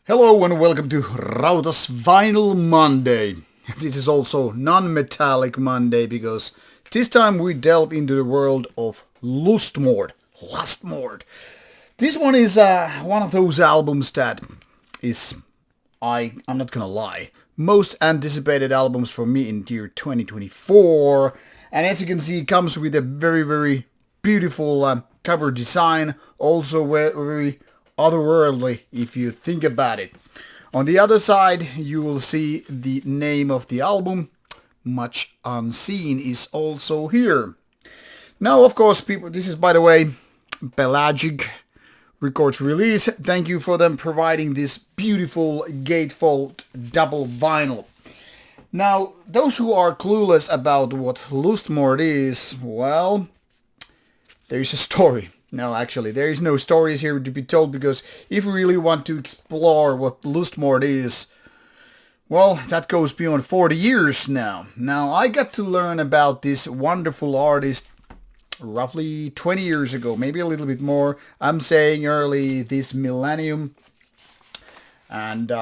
Hello and welcome to Rauta's Vinyl Monday. This is also non-metallic Monday because this time we delve into the world of Lustmord. Lustmord. This one is one of those albums that is, I'm not gonna lie, most anticipated albums for me in year 2024. And as you can see, it comes with a very beautiful cover design, also very otherworldly if you think about it. On the other side, you will see the name of the album, Much Unseen, is also here. Now, of course, people, this is, by the way, Pelagic Records release. Thank you for them providing this beautiful gatefold double vinyl. Now, those who are clueless about what Lustmord is, well, there's a story. No, actually, there is no stories here to be told because if we really want to explore what Lustmord is, well, that goes beyond 40 years now. Now, I got to learn about this wonderful artist roughly 20 years ago, maybe a little bit more. I'm saying early this millennium. And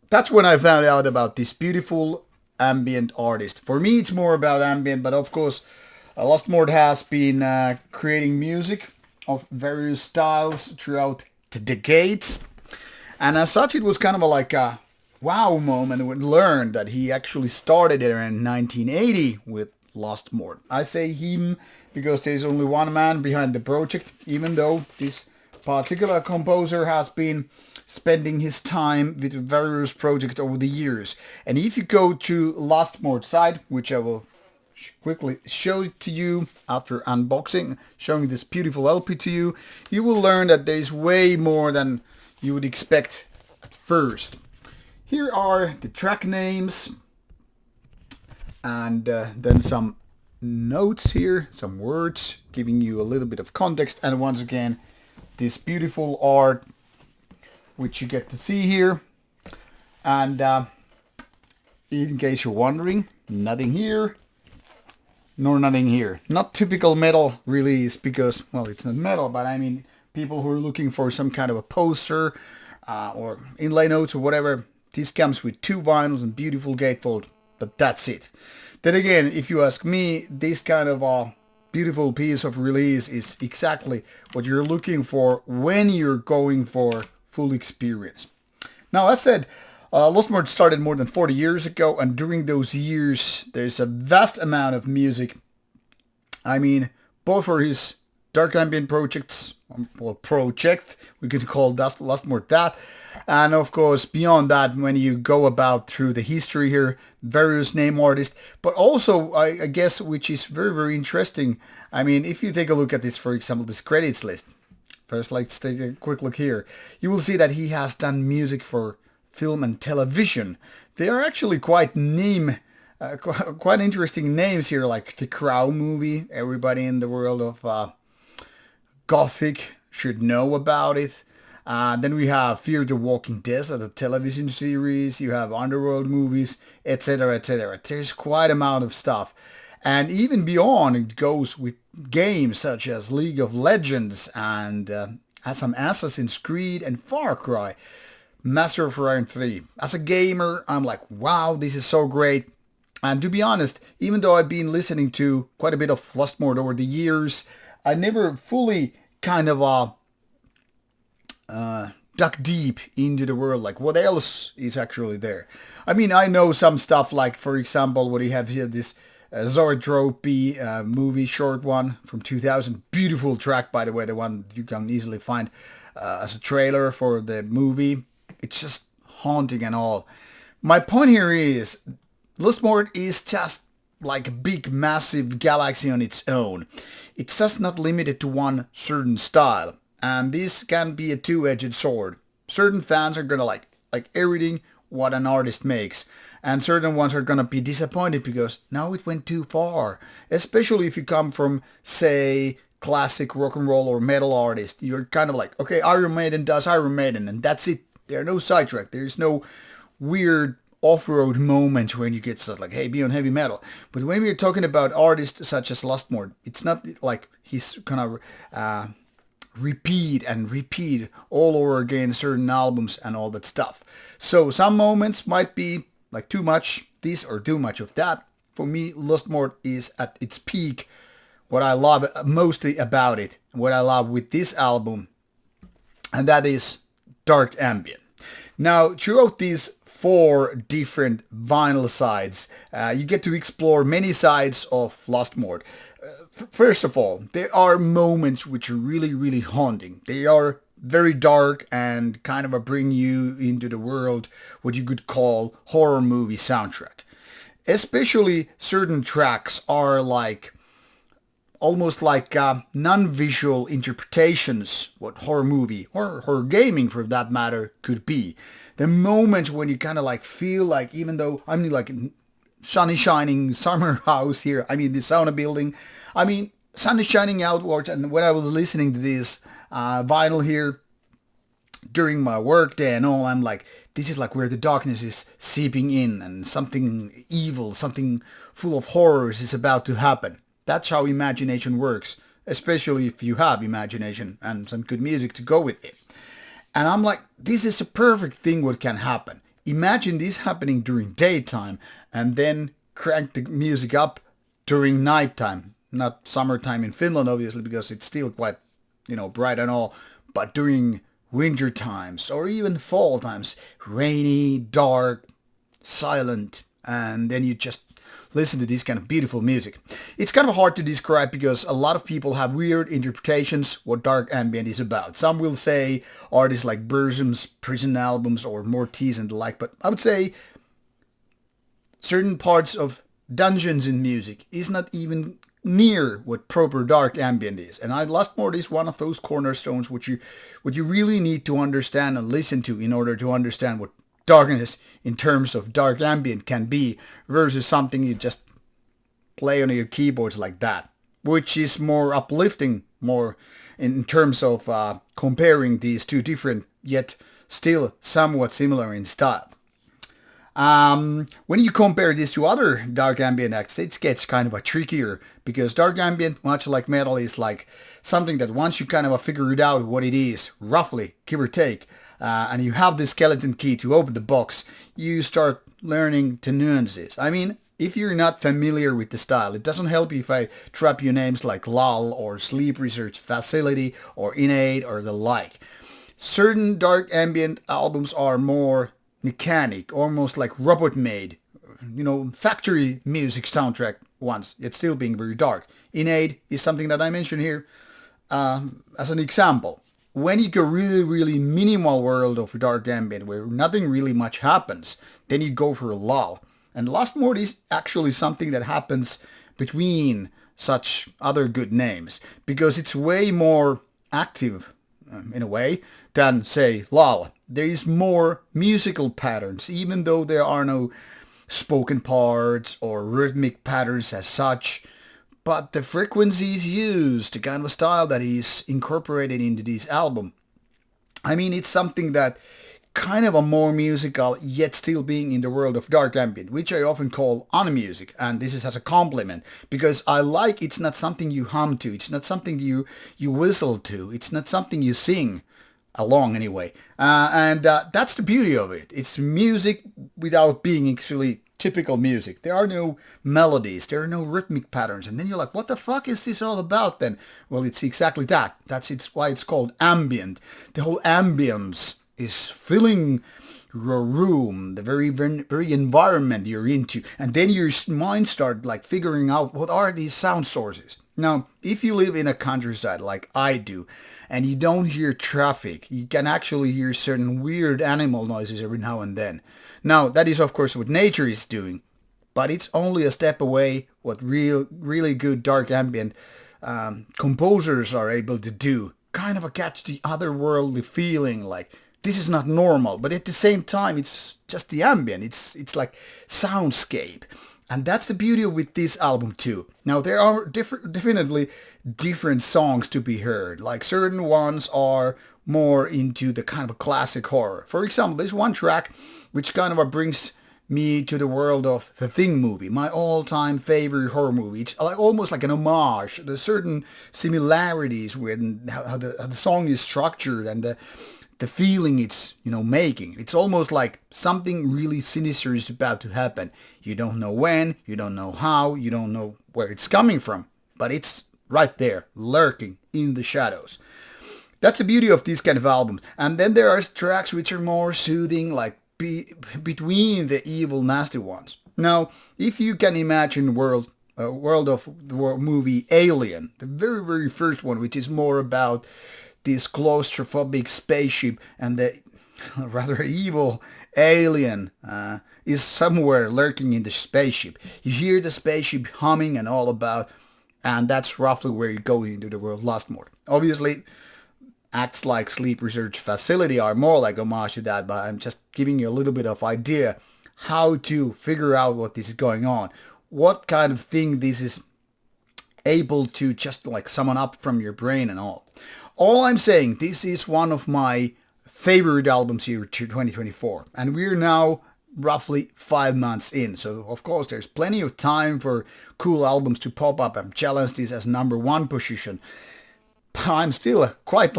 that's when I found out about this beautiful ambient artist. For me, it's more about ambient, but of course, Lustmord has been creating music of various styles throughout the decades. And as such, it was kind of like a wow moment when we learned that he actually started it around 1980 with Lustmord. I say him because there's only one man behind the project, even though this particular composer has been spending his time with various projects over the years. And if you go to Lustmord's site, which I will quickly show it to you after unboxing, showing this beautiful LP to you, you will learn that there's way more than you would expect at first. Here are the track names and then some notes here, some words giving you a little bit of context, and once again this beautiful art which you get to see here. And in case you're wondering, nothing here nor nothing here. Not typical metal release because, well, it's not metal, but I mean people who are looking for some kind of a poster or inlay notes or whatever. This comes with 2 vinyls and beautiful gatefold, but that's it. Then again, if you ask me, this kind of a beautiful piece of release is exactly what you're looking for when you're going for full experience. Now, as said, Lustmord started more than 40 years ago, and during those years, there's a vast amount of music. I mean, both for his dark ambient projects, well, project, we could call Lustmord that, and of course, beyond that, when you go about through the history here, various name artists, but also, I guess, which is very interesting. I mean, if you take a look at this, for example, this credits list. First, let's take a quick look here. You will see that he has done music for film and television. They are actually quite quite interesting names here, like the Crow movie. Everybody in the world of Gothic should know about it. Then we have Fear the Walking Dead, the television series. You have Underworld movies, etc., etc. There's quite an amount of stuff. And even beyond, it goes with games such as League of Legends and some Assassin's Creed and Far Cry. Master of Orion 3. As a gamer, I'm like, wow, this is so great. And to be honest, even though I've been listening to quite a bit of Lustmord over the years, I never fully kind of dug deep into the world, like what else is actually there. I mean, I know some stuff like, for example, what you have here, this Zoetropy movie, short one from 2000. Beautiful track, by the way, the one you can easily find as a trailer for the movie. It's just haunting and all. My point here is, Lustmord is just like a big, massive galaxy on its own. It's just not limited to one certain style. And this can be a two-edged sword. Certain fans are gonna like everything what an artist makes. And certain ones are gonna be disappointed because now it went too far. Especially if you come from, say, classic rock and roll or metal artist. You're kind of like, okay, Iron Maiden does Iron Maiden, and that's it. There are no sidetrack. There's no weird off-road moments when you get stuff like, hey, be on heavy metal. But when we're talking about artists such as Lustmord, it's not like he's gonna repeat and repeat all over again certain albums and all that stuff. So some moments might be like too much this or too much of that. For me, Lustmord is at its peak. What I love mostly about it, what I love with this album, and that is dark ambient. Now, throughout these 4 different vinyl sides, you get to explore many sides of Lustmord. First of all, there are moments which are really, really haunting. They are very dark and kind of bring you into the world, what you could call horror movie soundtrack. Especially certain tracks are like almost like non-visual interpretations what horror movie or horror gaming for that matter could be. The moment when you kind of like feel like, even though I mean like sunny shining summer house here, I mean the sauna building, I mean sun is shining outwards, and when I was listening to this vinyl here during my work day and all, I'm like, this is like where the darkness is seeping in and something evil, something full of horrors is about to happen. That's how imagination works, especially if you have imagination and some good music to go with it. And I'm like, this is the perfect thing what can happen. Imagine this happening during daytime and then crank the music up during nighttime. Not summertime in Finland, obviously, because it's still quite, bright and all. But during winter times or even fall times, rainy, dark, silent, and then you just listen to this kind of beautiful music. It's kind of hard to describe because a lot of people have weird interpretations what dark ambient is about. Some will say artists like Burzum's prison albums or Mortiz and the like, but I would say certain parts of dungeons in music is not even near what proper dark ambient is. And Lustmord is one of those cornerstones what you really need to understand and listen to in order to understand what darkness in terms of dark ambient can be versus something you just play on your keyboards like that, which is more uplifting, more in terms of comparing these 2 different yet still somewhat similar in style. When you compare this to other dark ambient acts, it gets kind of trickier because dark ambient, much like metal, is like something that once you kind of figure it out what it is, roughly, give or take, and you have the skeleton key to open the box, you start learning the nuances. I mean, if you're not familiar with the style, it doesn't help you if I drop you names like LOL or Sleep Research Facility or Innate or the like. Certain dark ambient albums are more mechanic, almost like robot made, factory music soundtrack ones, yet still being very dark. Innate is something that I mentioned here as an example. When you go really, really minimal world of dark ambient where nothing really much happens, then you go for a lull. And Lustmord is actually something that happens between such other good names because it's way more active in a way than say lull. There is more musical patterns, even though there are no spoken parts or rhythmic patterns as such. But the frequencies used, the kind of style that is incorporated into this album, I mean, it's something that kind of a more musical, yet still being in the world of dark ambient, which I often call unmusic, and this is as a compliment, because I like it's not something you hum to, it's not something you whistle to, it's not something you sing along anyway, and that's the beauty of it. It's music without being actually typical music. There are no melodies, there are no rhythmic patterns, and then you're like, what the fuck is this all about then? Well, it's exactly that. That's why it's called ambient. The whole ambience is filling your room, the very environment you're into, and then your mind start like figuring out what are these sound sources. Now, if you live in a countryside like I do, and you don't hear traffic, you can actually hear certain weird animal noises every now and then. Now, that is of course what nature is doing, but it's only a step away what really good dark ambient composers are able to do. Kind of catch the otherworldly feeling, like this is not normal, but at the same time, it's just the ambient. It's like soundscape. And that's the beauty with this album too. Now, there are definitely different songs to be heard. Like certain ones are more into the kind of a classic horror. For example, there's one track which kind of brings me to the world of The Thing movie, my all-time favorite horror movie. It's like, almost like an homage. There's certain similarities with how the song is structured and the feeling it's making. It's almost like something really sinister is about to happen. You don't know when, you don't know how, you don't know where it's coming from, but it's right there, lurking in the shadows. That's the beauty of these kind of albums. And then there are tracks which are more soothing, like between the evil, nasty ones. Now, if you can imagine world of the movie Alien, the very, very first one, which is more about this claustrophobic spaceship and the rather evil alien is somewhere lurking in the spaceship. You hear the spaceship humming and all about, and that's roughly where you go into the world Lustmord. Obviously, acts like Sleep Research Facility are more like homage to that, but I'm just giving you a little bit of idea how to figure out what this is going on. What kind of thing this is able to just like summon up from your brain and all. All I'm saying, this is one of my favorite albums here to 2024. And we're now roughly 5 months in. So of course there's plenty of time for cool albums to pop up and challenge this as number one position. I'm still quite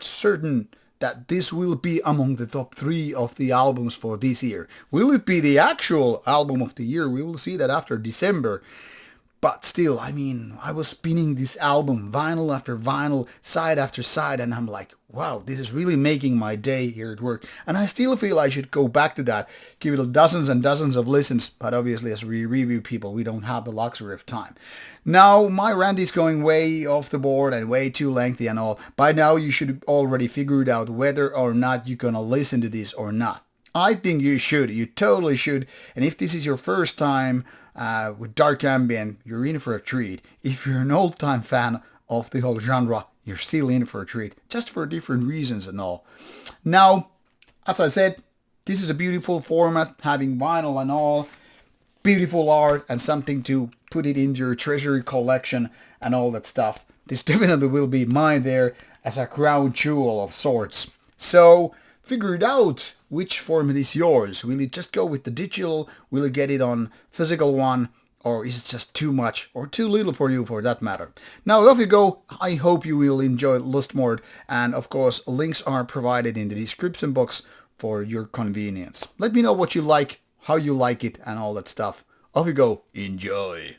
certain that this will be among the top 3 of the albums for this year. Will it be the actual album of the year? We will see that after December. But still, I mean, I was spinning this album, vinyl after vinyl, side after side, and I'm like, wow, this is really making my day here at work. And I still feel I should go back to that, give it dozens and dozens of listens, but obviously as we review people, we don't have the luxury of time. Now, my rant is going way off the board and way too lengthy and all. By now, you should already figured out whether or not you're gonna listen to this or not. I think you should. You totally should. And if this is your first time with dark ambient, you're in for a treat. If you're an old-time fan of the whole genre, you're still in for a treat, just for different reasons and all. Now, as I said, this is a beautiful format, having vinyl and all, beautiful art and something to put it into your treasury collection and all that stuff. This definitely will be mine there as a crown jewel of sorts. So, figure it out which format is yours. Will you just go with the digital? Will you get it on physical one? Or is it just too much or too little for you for that matter? Now off you go. I hope you will enjoy Lustmord, and of course links are provided in the description box for your convenience. Let me know what you like, how you like it and all that stuff. Off you go. Enjoy.